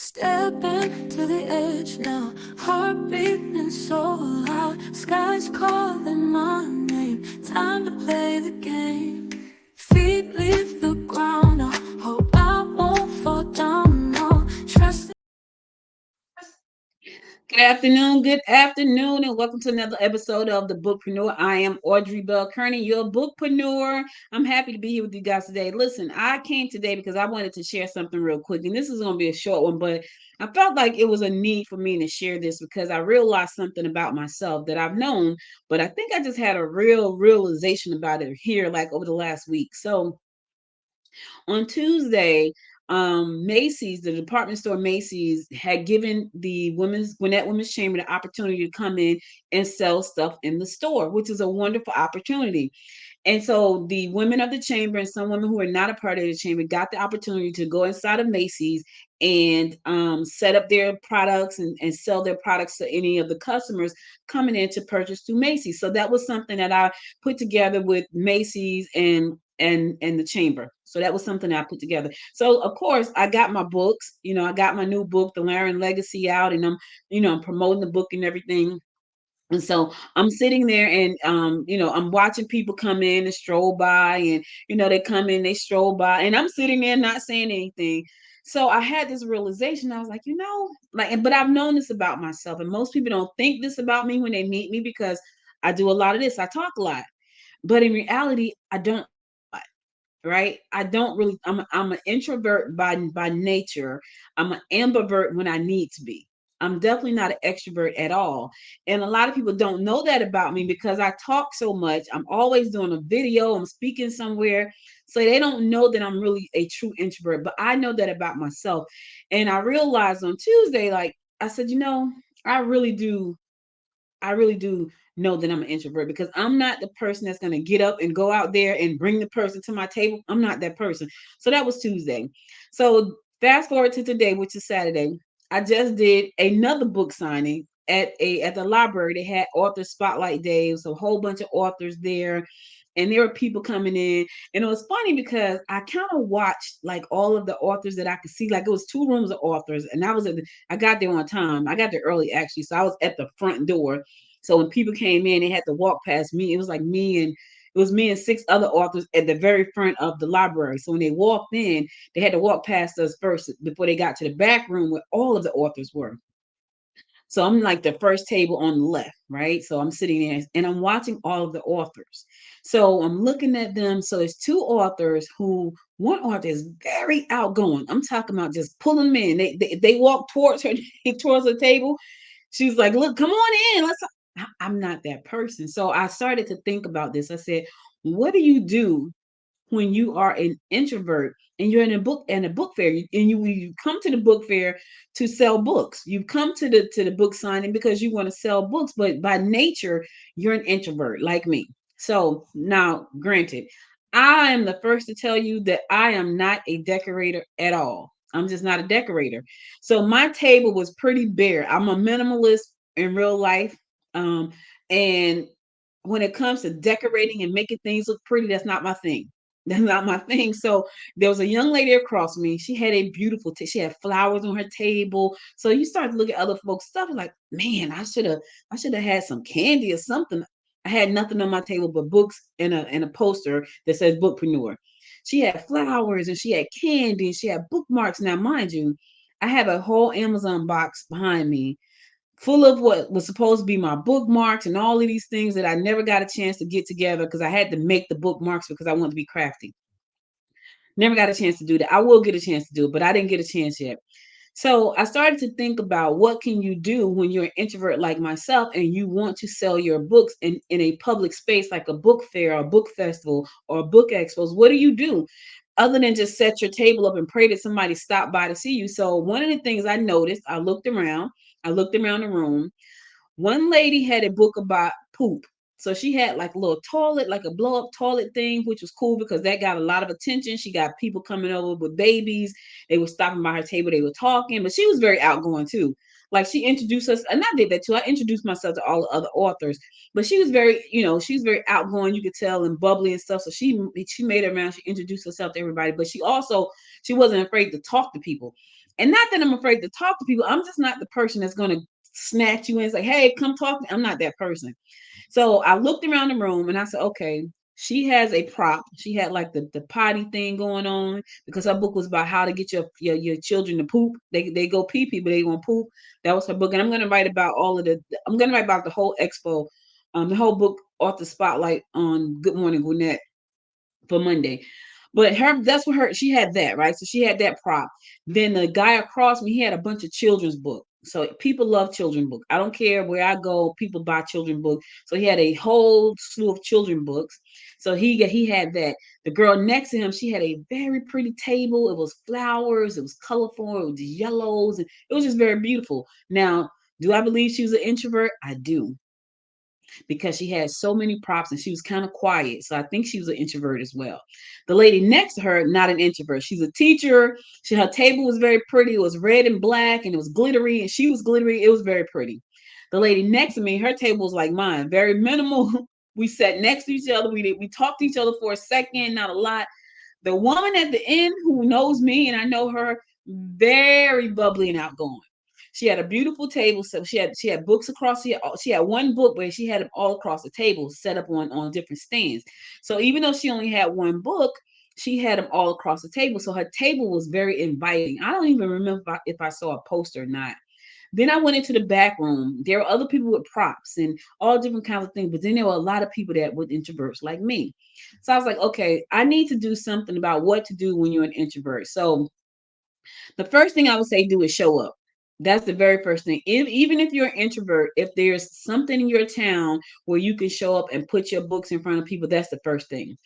Stepping to the edge now, heart beating so loud. Sky's calling my name, time to play the game. Feet leave the ground, I hope I won't fall down. No, trust. Good afternoon, and welcome to another episode of the BookPreneur. I am Audrey Bell-Kearney, your bookpreneur. I'm happy to be here with you guys today. Listen, I came today because I wanted to share something real quick, and this is going to be a short one, but I felt like it was a need for me to share this because I realized something about myself that I've known, but I think I just had a real realization about it here, like over the last week. So, on Tuesday, Macy's, the department store Macy's, had given the Gwinnett Women's Chamber the opportunity to come in and sell stuff in the store, which is a wonderful opportunity. And so the women of the chamber and some women who are not a part of the chamber got the opportunity to go inside of Macy's and set up their products and sell their products to any of the customers coming in to purchase through Macy's. So that was something that I put together with Macy's and the chamber. So that was something I put together. So of course I got my books. I got my new book, The Laren Legacy, out, and I'm promoting the book and everything. And so I'm sitting there and I'm watching people come in and stroll by, and they come in, they stroll by, and I'm sitting there not saying anything. So I had this realization. I was like, but I've known this about myself, and most people don't think this about me when they meet me because I do a lot of this. I talk a lot. But in reality, I don't talk a lot, right? I don't really. I'm an introvert by nature. I'm an ambivert when I need to be. I'm definitely not an extrovert at all. And a lot of people don't know that about me because I talk so much. I'm always doing a video, I'm speaking somewhere. So they don't know that I'm really a true introvert, but I know that about myself. And I realized on Tuesday, like I said, I really do I really do know that I'm an introvert because I'm not the person that's going to get up and go out there and bring the person to my table. I'm not that person. So that was Tuesday. So fast forward to today, which is Saturday. I just did another book signing at the library. They had author spotlight day. So a whole bunch of authors there. And there were people coming in. And it was funny because I kind of watched like all of the authors that I could see. Like it was two rooms of authors. And I got there on time. I got there early actually. So I was at the front door. So when people came in, they had to walk past me. It was me and six other authors at the very front of the library. So when they walked in, they had to walk past us first before they got to the back room where all of the authors were. So I'm like the first table on the left, right? So I'm sitting there and I'm watching all of the authors. So I'm looking at them. So there's two authors who one author is very outgoing. I'm talking about just pulling them in. They walk towards her towards the table. She's like, "Look, come on in. Let's." I'm not that person. So I started to think about this. I said, "What do you do when you are an introvert and you're in a book fair and you come to the book fair to sell books? You come to the book signing because you want to sell books, but by nature you're an introvert like me. So now, granted, I am the first to tell you that I am not a decorator at all. I'm just not a decorator. So my table was pretty bare. I'm a minimalist in real life. And when it comes to decorating and making things look pretty, that's not my thing. That's not my thing. So there was a young lady across me. She had a beautiful, she had flowers on her table. So you start to look at other folks' stuff and like, man, I should have had some candy or something. I had nothing on my table but books and a poster that says Bookpreneur. She had flowers and she had candy and she had bookmarks. Now, mind you, I have a whole Amazon box behind me full of what was supposed to be my bookmarks and all of these things that I never got a chance to get together because I had to make the bookmarks because I wanted to be crafty. Never got a chance to do that. I will get a chance to do it, but I didn't get a chance yet. So I started to think about what can you do when you're an introvert like myself and you want to sell your books in a public space like a book fair or a book festival or book expos. What do you do other than just set your table up and pray that somebody stop by to see you? So one of the things I noticed, I looked around the room. One lady had a book about poop. So she had like a little toilet, like a blow up toilet thing, which was cool because that got a lot of attention. She got people coming over with babies. They were stopping by her table. They were talking, but she was very outgoing too. Like she introduced us, and I did that too. I introduced myself to all the other authors, but she was very, she was very outgoing. You could tell and bubbly and stuff. So she made her around. She introduced herself to everybody, but she wasn't afraid to talk to people. And not that I'm afraid to talk to people. I'm just not the person that's going to snatch you in and say, hey, come talk to me. I'm not that person. So I looked around the room and I said, okay, she has a prop. She had like the potty thing going on because her book was about how to get your children to poop. They go pee pee, but they won't poop. That was her book. And I'm gonna write about all of the I'm gonna write about the whole expo, the whole book author spotlight on Good Morning Gwinnett for Monday. But her that's what her she had that, right? So she had that prop. Then the guy across me, he had a bunch of children's book. So people love children book. I don't care where I go, people buy children book. So he had a whole slew of children books. So he had that. The girl next to him, she had a very pretty table. It was flowers, it was colorful, it was yellows, and it was just very beautiful. Now, do I believe she was an introvert? I do, because she had so many props and she was kind of quiet. So I think she was an introvert as well. The lady next to her, not an introvert. She's a teacher. Her table was very pretty. It was red and black and it was glittery and she was glittery. It was very pretty. The lady next to me, her table was like mine, very minimal. We sat next to each other. We talked to each other for a second, not a lot. The woman at the end who knows me and I know her, very bubbly and outgoing. She had a beautiful table. So she had books across. She had one book where she had them all across the table, set up on different stands. So even though she only had one book, she had them all across the table. So her table was very inviting. I don't even remember if I saw a poster or not. Then I went into the back room. There were other people with props and all different kinds of things, but then there were a lot of people that were introverts like me. So I was like, okay, I need to do something about what to do when you're an introvert. So the first thing I would say do is show up. That's the very first thing. Even if you're an introvert, if there's something in your town where you can show up and put your books in front of people, that's the first thing.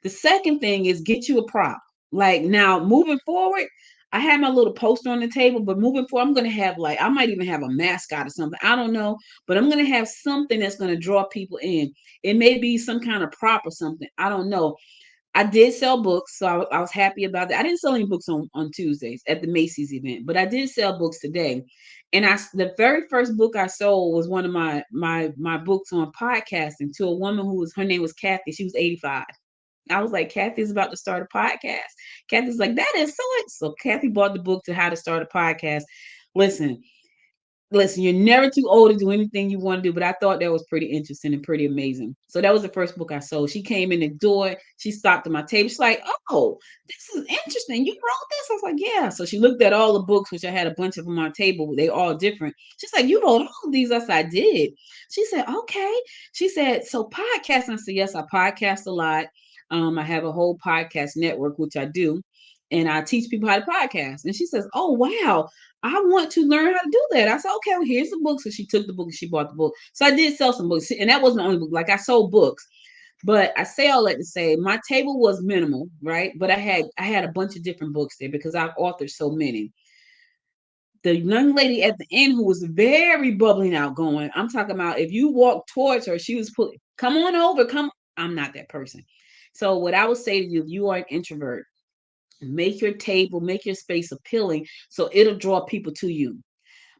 The second thing is get you a prop. Like now, moving forward, I have my little poster on the table, but moving forward, I'm gonna have like I might even have a mascot or something. I don't know, but I'm gonna have something that's gonna draw people in. It may be some kind of prop or something. I don't know. I did sell books, so I was happy about that. I didn't sell any books on Tuesdays at the Macy's event, but I did sell books today. And the very first book I sold was one of my books on podcasting to a woman who was her name was Kathy. She was 85. I was like, Kathy's about to start a podcast. Kathy's like, that is so. Kathy bought the book to how to start a podcast. Listen, listen, you're never too old to do anything you want to do, but I thought that was pretty interesting and pretty amazing. So that was the first book I sold. She came in the door, she stopped at my table. She's like, oh, this is interesting. You wrote this? I was like, yeah. So she looked at all the books, which I had a bunch of them on my table. They all different. She's like, you wrote all of these? I said, I did. She said, okay. She said, so podcasting. I said, yes, I podcast a lot. I have a whole podcast network, which I do. And I teach people how to podcast. And she says, oh, wow, I want to learn how to do that. I said, okay, well, here's the book. So she took the book and she bought the book. So I did sell some books. And that wasn't the only book. Like I sold books. But I say all that to say my table was minimal, right? But I had a bunch of different books there because I've authored so many. The young lady at the end who was very bubbly and outgoing, I'm talking about if you walk towards her, she was put, come on over, come. I'm not that person. So what I would say to you, if you are an introvert, make your table, make your space appealing so it'll draw people to you.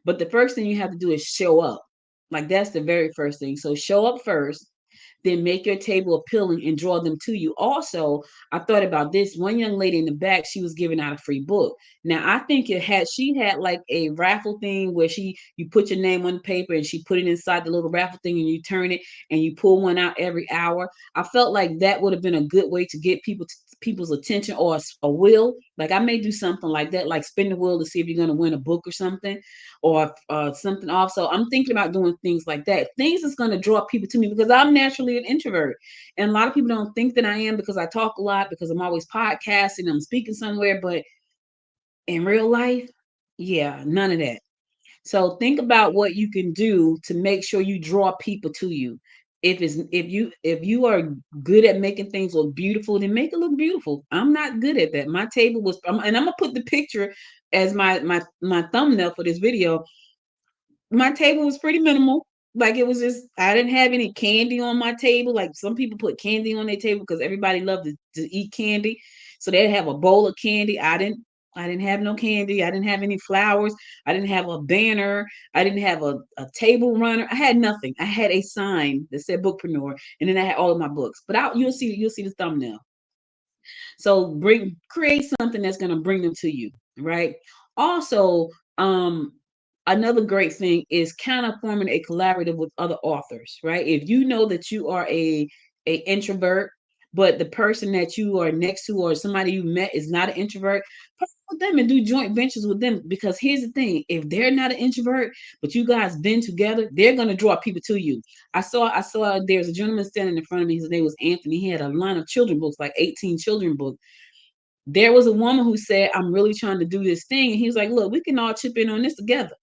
But the first thing you have to do is show up. Like that's the very first thing. So show up first, then make your table appealing and draw them to you. Also, I thought about this. One young lady in the back, she was giving out a free book. Now, I think she had like a raffle thing where you put your name on the paper and she put it inside the little raffle thing and you turn it and you pull one out every hour. I felt like that would have been a good way to get people's attention or a will. Like I may do something like that, like spin the wheel to see if you're going to win a book or something or something off. So I'm thinking about doing things like that. Things that's going to draw people to me because I'm naturally an introvert. And a lot of people don't think that I am because I talk a lot, because I'm always podcasting, I'm speaking somewhere. But in real life, yeah, none of that. So think about what you can do to make sure you draw people to you. If you are good at making things look beautiful, then make it look beautiful. I'm not good at that. My table was, and I'm gonna put the picture as my thumbnail for this video. My table was pretty minimal. Like it was just I didn't have any candy on my table. Like some people put candy on their table because everybody loved to eat candy. So they'd have a bowl of candy. I didn't have no candy. I didn't have any flowers. I didn't have a banner. I didn't have a table runner. I had nothing. I had a sign that said bookpreneur, and then I had all of my books. But you'll see the thumbnail. So create something that's going to bring them to you, right? Also, another great thing is kind of forming a collaborative with other authors, right? If you know that you are a introvert, but the person that you are next to or somebody you met is not an introvert, partner with them and do joint ventures with them. Because here's the thing: if they're not an introvert, but you guys been together, they're gonna draw people to you. I saw there's a gentleman standing in front of me. His name was Anthony. He had a line of children books, like 18 children books. There was a woman who said, I'm really trying to do this thing. And he was like, look, we can all chip in on this together.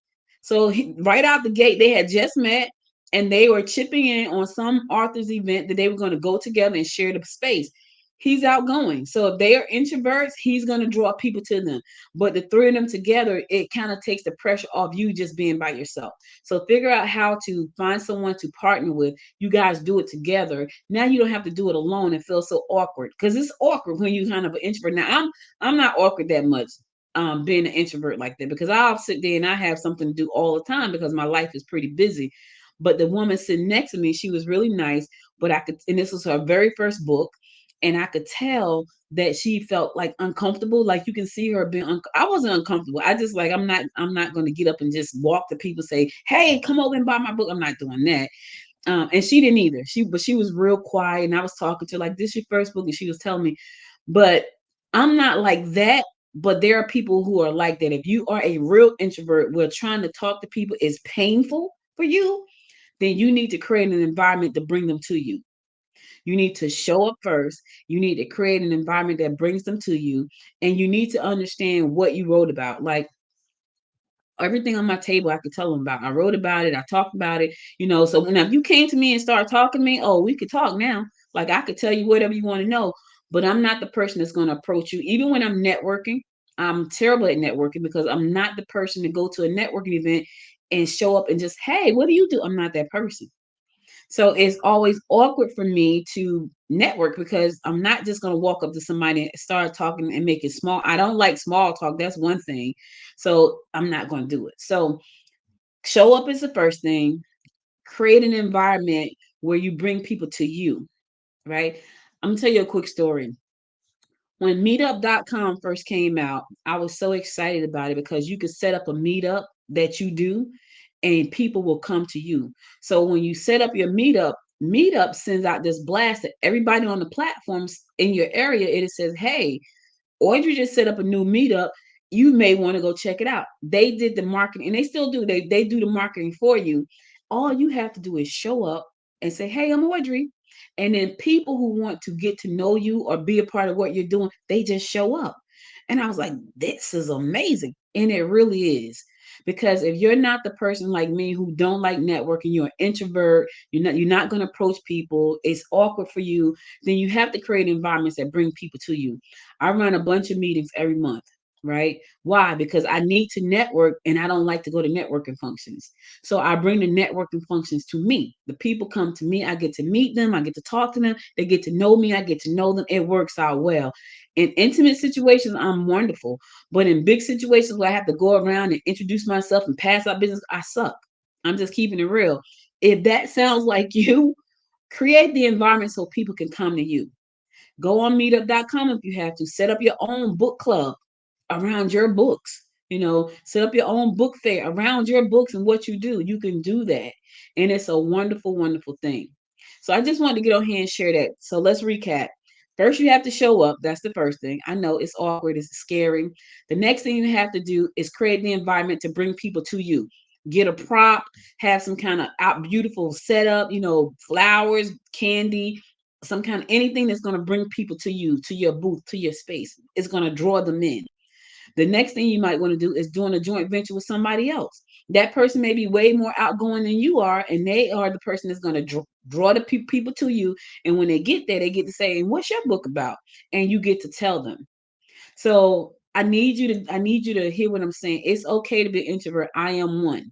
So right out the gate, they had just met and they were chipping in on some author's event that they were going to go together and share the space. He's outgoing. So if they are introverts, he's going to draw people to them. But the three of them together, it kind of takes the pressure off you just being by yourself. So figure out how to find someone to partner with. You guys do it together. Now you don't have to do it alone and feel so awkward, because it's awkward when you kind of an introvert. Now I'm not awkward that much, being an introvert like that, because I'll sit there and I have something to do all the time because my life is pretty busy. But the woman sitting next to me, she was really nice, but I could, and this was her very first book, and I could tell that she felt like uncomfortable. Like you can see her being, I wasn't uncomfortable. I just like, I'm not going to get up and just walk to people, say, hey, come over and buy my book. I'm not doing that. And she didn't either. But she was real quiet, and I was talking to her like, this is your first book, and she was telling me, but I'm not like that. But there are people who are like that. If you are a real introvert where trying to talk to people is painful for you, then you need to create an environment to bring them to you. You need to show up first. You need to create an environment that brings them to you. And you need to understand what you wrote about. Like, everything on my table, I could tell them about. I wrote about it. I talked about it. So when if you came to me and started talking to me, oh, we could talk now. Like, I could tell you whatever you want to know. But I'm not the person that's going to approach you. Even when I'm networking, I'm terrible at networking because I'm not the person to go to a networking event and show up and just, hey, what do you do? I'm not that person. So it's always awkward for me to network because I'm not just going to walk up to somebody and start talking and make it small. I don't like small talk. That's one thing. So I'm not going to do it. So show up is the first thing. Create an environment where you bring people to you, right? I'm going to tell you a quick story. When meetup.com first came out, I was so excited about it because you could set up a meetup that you do and people will come to you. So when you set up your meetup sends out this blast to everybody on the platforms in your area. It says, hey, Audrey just set up a new meetup. You may want to go check it out. They did the marketing, and they still do. They do the marketing for you. All you have to do is show up and say, "Hey, I'm Audrey," and then people who want to get to know you or be a part of what you're doing, they just show up. And I was like, "This is amazing," and it really is. Because if you're not the person like me who don't like networking, you're an introvert, you're not going to approach people, it's awkward for you, then you have to create environments that bring people to you. I run a bunch of meetings every month, right? Why? Because I need to network and I don't like to go to networking functions. So I bring the networking functions to me. The people come to me, I get to meet them, I get to talk to them, they get to know me, I get to know them. It works out well. In intimate situations, I'm wonderful. But in big situations where I have to go around and introduce myself and pass out business, I suck. I'm just keeping it real. If that sounds like you, create the environment so people can come to you. Go on meetup.com if you have to. Set up your own book club around your books. Set up your own book fair around your books and what you do. You can do that. And it's a wonderful, wonderful thing. So I just wanted to get on here and share that. So let's recap. First, you have to show up. That's the first thing. I know it's awkward, it's scary. The next thing you have to do is create the environment to bring people to you. Get a prop, have some kind of out beautiful setup, flowers, candy, some kind of anything that's going to bring people to you, to your booth, to your space. It's going to draw them in. The next thing you might want to do is doing a joint venture with somebody else. That person may be way more outgoing than you are, and they are the person that's going to draw the people to you. And when they get there, they get to say, "What's your book about?" And you get to tell them. So I need you to hear what I'm saying. It's okay to be an introvert. I am one.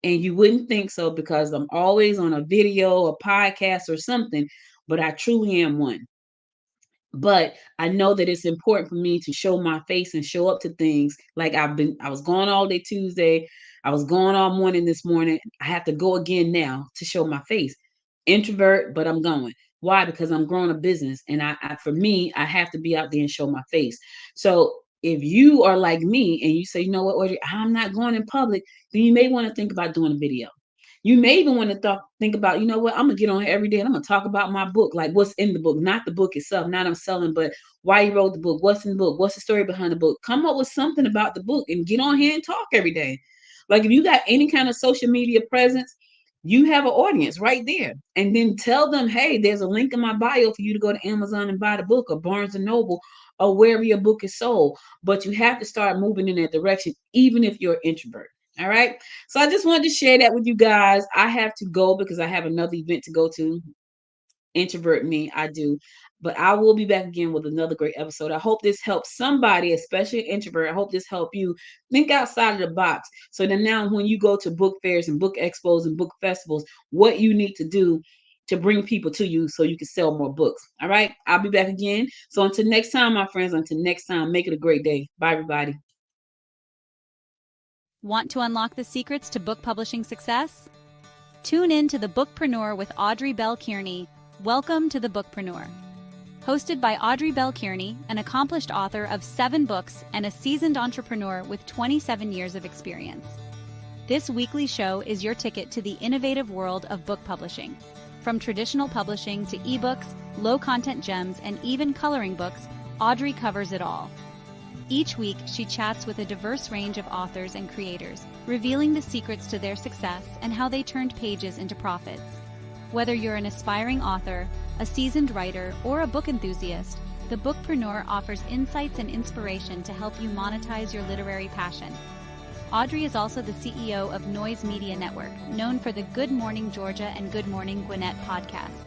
And you wouldn't think so because I'm always on a video, a podcast, or something, but I truly am one. But I know that it's important for me to show my face and show up to things. Like I was gone all day Tuesday. I was gone all morning this morning. I have to go again now to show my face. Introvert, but I'm going. Why? Because I'm growing a business. And for me, I have to be out there and show my face. So If you are like me and you say, you know what, Audrey, I'm not going in public, then you may want to think about doing a video. You may even want to think about, you know what, I'm gonna get on here every day and I'm gonna talk about my book, like what's in the book, not the book itself, not I'm selling, but why you wrote the book, what's in the book, what's the story behind the book. Come up with something about the book and get on here and talk every day. Like if you got any kind of social media presence, you have an audience right there. And then tell them, hey, there's a link in my bio for you to go to Amazon and buy the book, or Barnes and Noble, or wherever your book is sold. But you have to start moving in that direction, even if you're an introvert. All right. So I just wanted to share that with you guys. I have to go because I have another event to go to. Introvert me, I do. But I will be back again with another great episode. I hope this helps somebody, especially an introvert. I hope this helped you think outside of the box. So then now when you go to book fairs and book expos and book festivals, what you need to do to bring people to you so you can sell more books. All right. I'll be back again. So until next time, my friends, until next time, make it a great day. Bye, everybody. Want to unlock the secrets to book publishing success? Tune in to the BookPreneur with Audrey Bell-Kearney. Welcome to the BookPreneur. Hosted by Audrey Bell-Kearney, an accomplished author of 7 books and a seasoned entrepreneur with 27 years of experience. This weekly show is your ticket to the innovative world of book publishing. From traditional publishing to ebooks, low-content gems, and even coloring books, Audrey covers it all. Each week, she chats with a diverse range of authors and creators, revealing the secrets to their success and how they turned pages into profits. Whether you're an aspiring author, a seasoned writer, or a book enthusiast, the BookPreneur offers insights and inspiration to help you monetize your literary passion. Audrey is also the CEO of Noise Media Network, known for the Good Morning Georgia and Good Morning Gwinnett podcasts.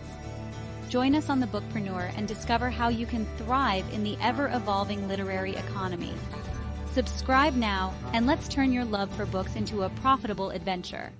Join us on the BookPreneur and discover how you can thrive in the ever-evolving literary economy. Subscribe now, and let's turn your love for books into a profitable adventure.